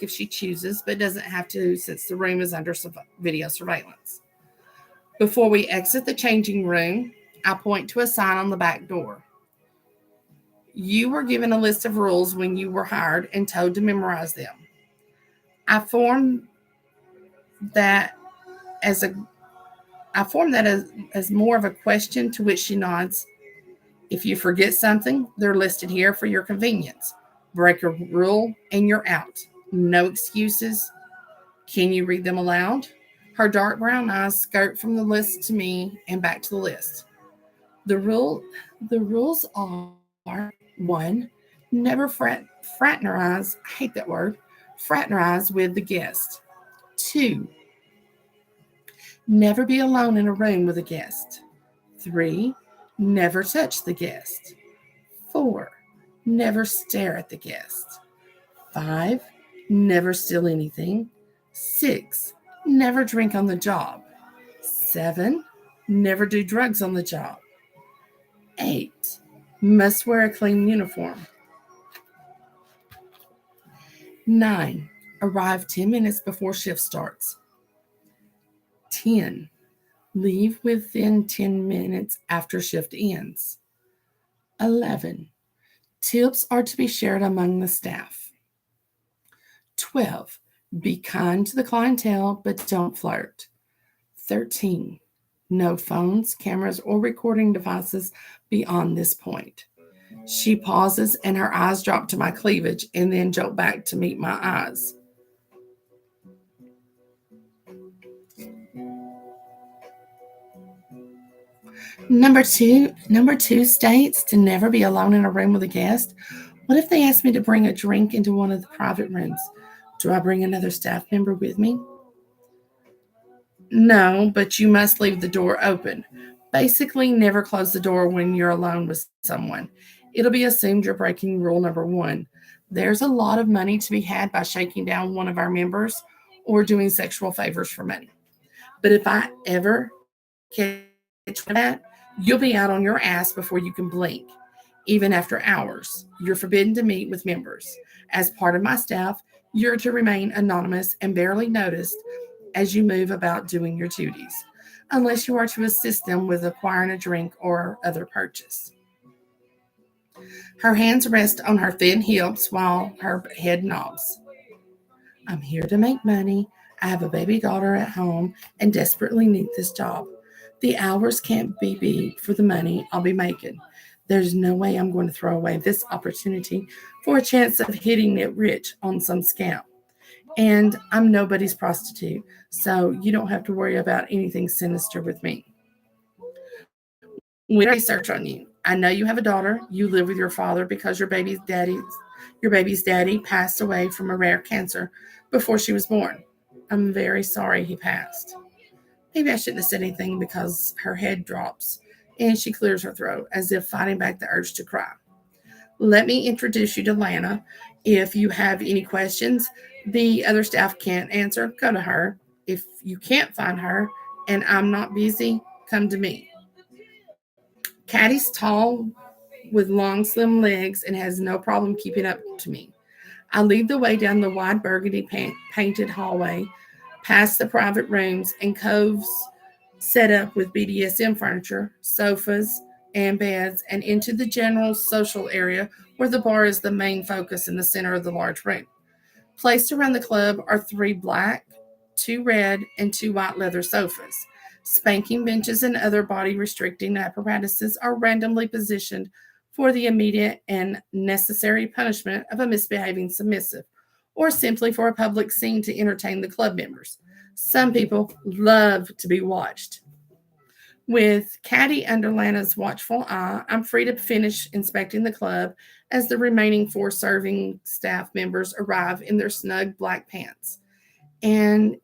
if she chooses, but doesn't have to since the room is under video surveillance. Before we exit the changing room, I point to a sign on the back door. You were given a list of rules when you were hired and told to memorize them. I form that as more of a question, to which she nods. If you forget something, they're listed here for your convenience. Break a rule and you're out. No excuses. Can you read them aloud? Her dark brown eyes skirt from the list to me and back to the list. The rules are: 1, never fraternize, I hate that word, fraternize with the guest. 2, never be alone in a room with a guest. 3, never touch the guest. 4, never stare at the guest. 5, never steal anything. 6, never drink on the job. 7, never do drugs on the job. 8, must wear a clean uniform. 9, arrive 10 minutes before shift starts. 10, leave within 10 minutes after shift ends. 11, tips are to be shared among the staff. 12, be kind to the clientele, but don't flirt. 13, no phones, cameras, or recording devices beyond this point. She pauses and her eyes drop to my cleavage and then jolt back to meet my eyes. Number two states to never be alone in a room with a guest. What if they ask me to bring a drink into one of the private rooms? Do I bring another staff member with me? No, but you must leave the door open. Basically, never close the door when you're alone with someone. It'll be assumed you're breaking rule number 1. There's a lot of money to be had by shaking down one of our members or doing sexual favors for money. But if I ever catch that, you'll be out on your ass before you can blink. even after hours. You're forbidden to meet with members. As part of my staff, you're to remain anonymous and barely noticed as you move about doing your duties, unless you are to assist them with acquiring a drink or other purchase. Her hands rest on her thin hips while her head nods. I'm here to make money. I have a baby daughter at home and desperately need this job. The hours can't be beat for the money I'll be making. There's no way I'm going to throw away this opportunity for a chance of hitting it rich on some scam. And I'm nobody's prostitute, so you don't have to worry about anything sinister with me. We did research on you. I know you have a daughter. You live with your father because your baby's daddy passed away from a rare cancer before she was born. I'm very sorry he passed. Maybe I shouldn't have said anything because her head drops and she clears her throat as if fighting back the urge to cry. Let me introduce you to Lana. If you have any questions the other staff can't answer, go to her. If you can't find her and I'm not busy, come to me. Caddy's tall with long, slim legs and has no problem keeping up to me. I lead the way down the wide burgundy painted hallway, past the private rooms and coves set up with BDSM furniture, sofas, and beds, and into the general social area where the bar is the main focus in the center of the large room. Placed around the club are 3 black, 2 red, and 2 white leather sofas. Spanking benches and other body restricting apparatuses are randomly positioned for the immediate and necessary punishment of a misbehaving submissive, or simply for a public scene to entertain the club members. Some people love to be watched. With Caddy under Lana's watchful eye, I'm free to finish inspecting the club as the remaining 4 serving staff members arrive in their snug black pants and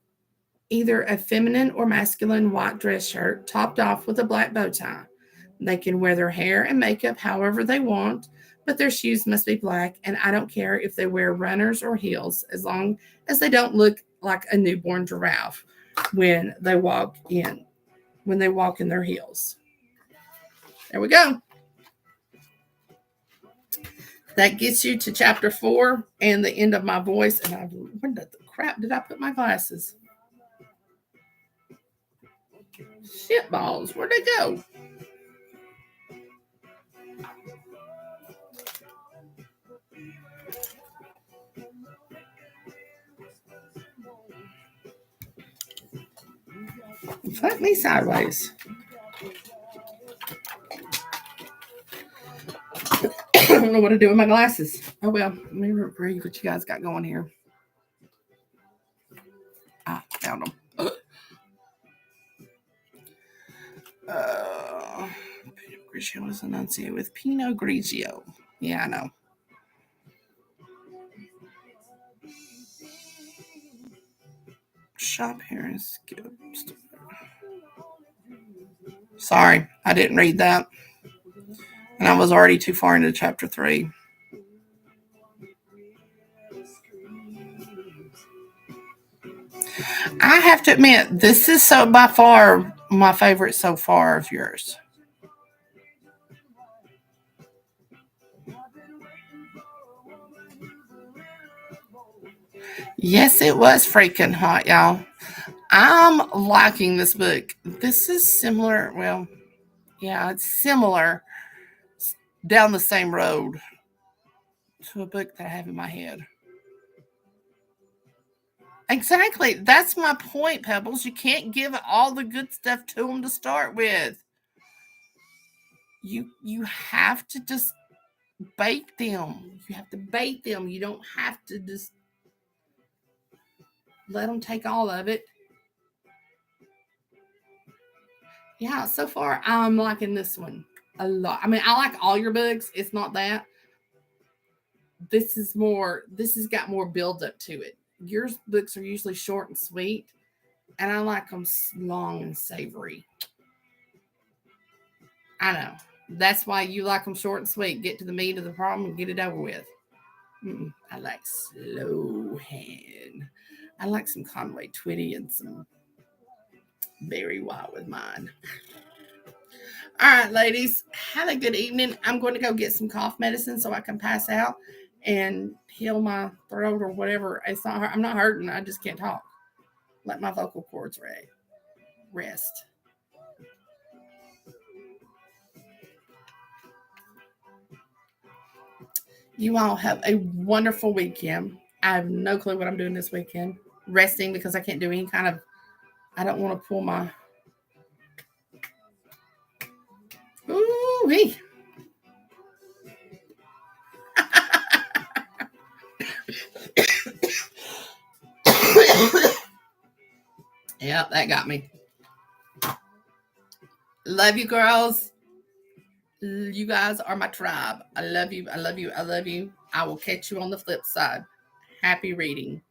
either a feminine or masculine white dress shirt topped off with a black bow tie. They can wear their hair and makeup however they want, but their shoes must be black, and I don't care if they wear runners or heels as long as they don't look like a newborn giraffe when they walk in their heels. There we go. That gets you to chapter 4 and the end of my voice. And where the crap did I put my glasses? Shit balls, where'd they go? Fuck me sideways. I don't know what to do with my glasses. Oh well, let me read what you guys got going here. Found them. Pinot Grigio is enunciated with Pinot Grigio. Yeah, I know. Shop here and skip. Sorry, I didn't read that. And I was already too far into chapter 3. I have to admit, this is so by far my favorite so far of yours. Yes, it was freaking hot, y'all. I'm liking this book. This is similar. Well, yeah, it's similar down the same road to a book that I have in my head. Exactly. That's my point, Pebbles. You can't give all the good stuff to them to start with. You have to just bait them. You have to bait them. You don't have to just let them take all of it. Yeah, so far I'm liking this one a lot. I mean, I like all your books. It's not that. This has got more build up to it. Your books are usually short and sweet, and I like them long and savory. I know. That's why you like them short and sweet. Get to the meat of the problem and get it over with. I like slow hand. I like some Conway Twitty and some Berry Wild with mine. All right, ladies, have a good evening. I'm going to go get some cough medicine so I can pass out and heal my throat or whatever. I'm not hurting. I just can't talk. Let my vocal cords rest. You all have a wonderful weekend. I have no clue what I'm doing this weekend. Resting because I can't do any kind of. I don't want to pull my. Ooh, yeah, that got me. Love you, girls. You guys are my tribe. I love you. I love you. I love you. I will catch you on the flip side. Happy reading.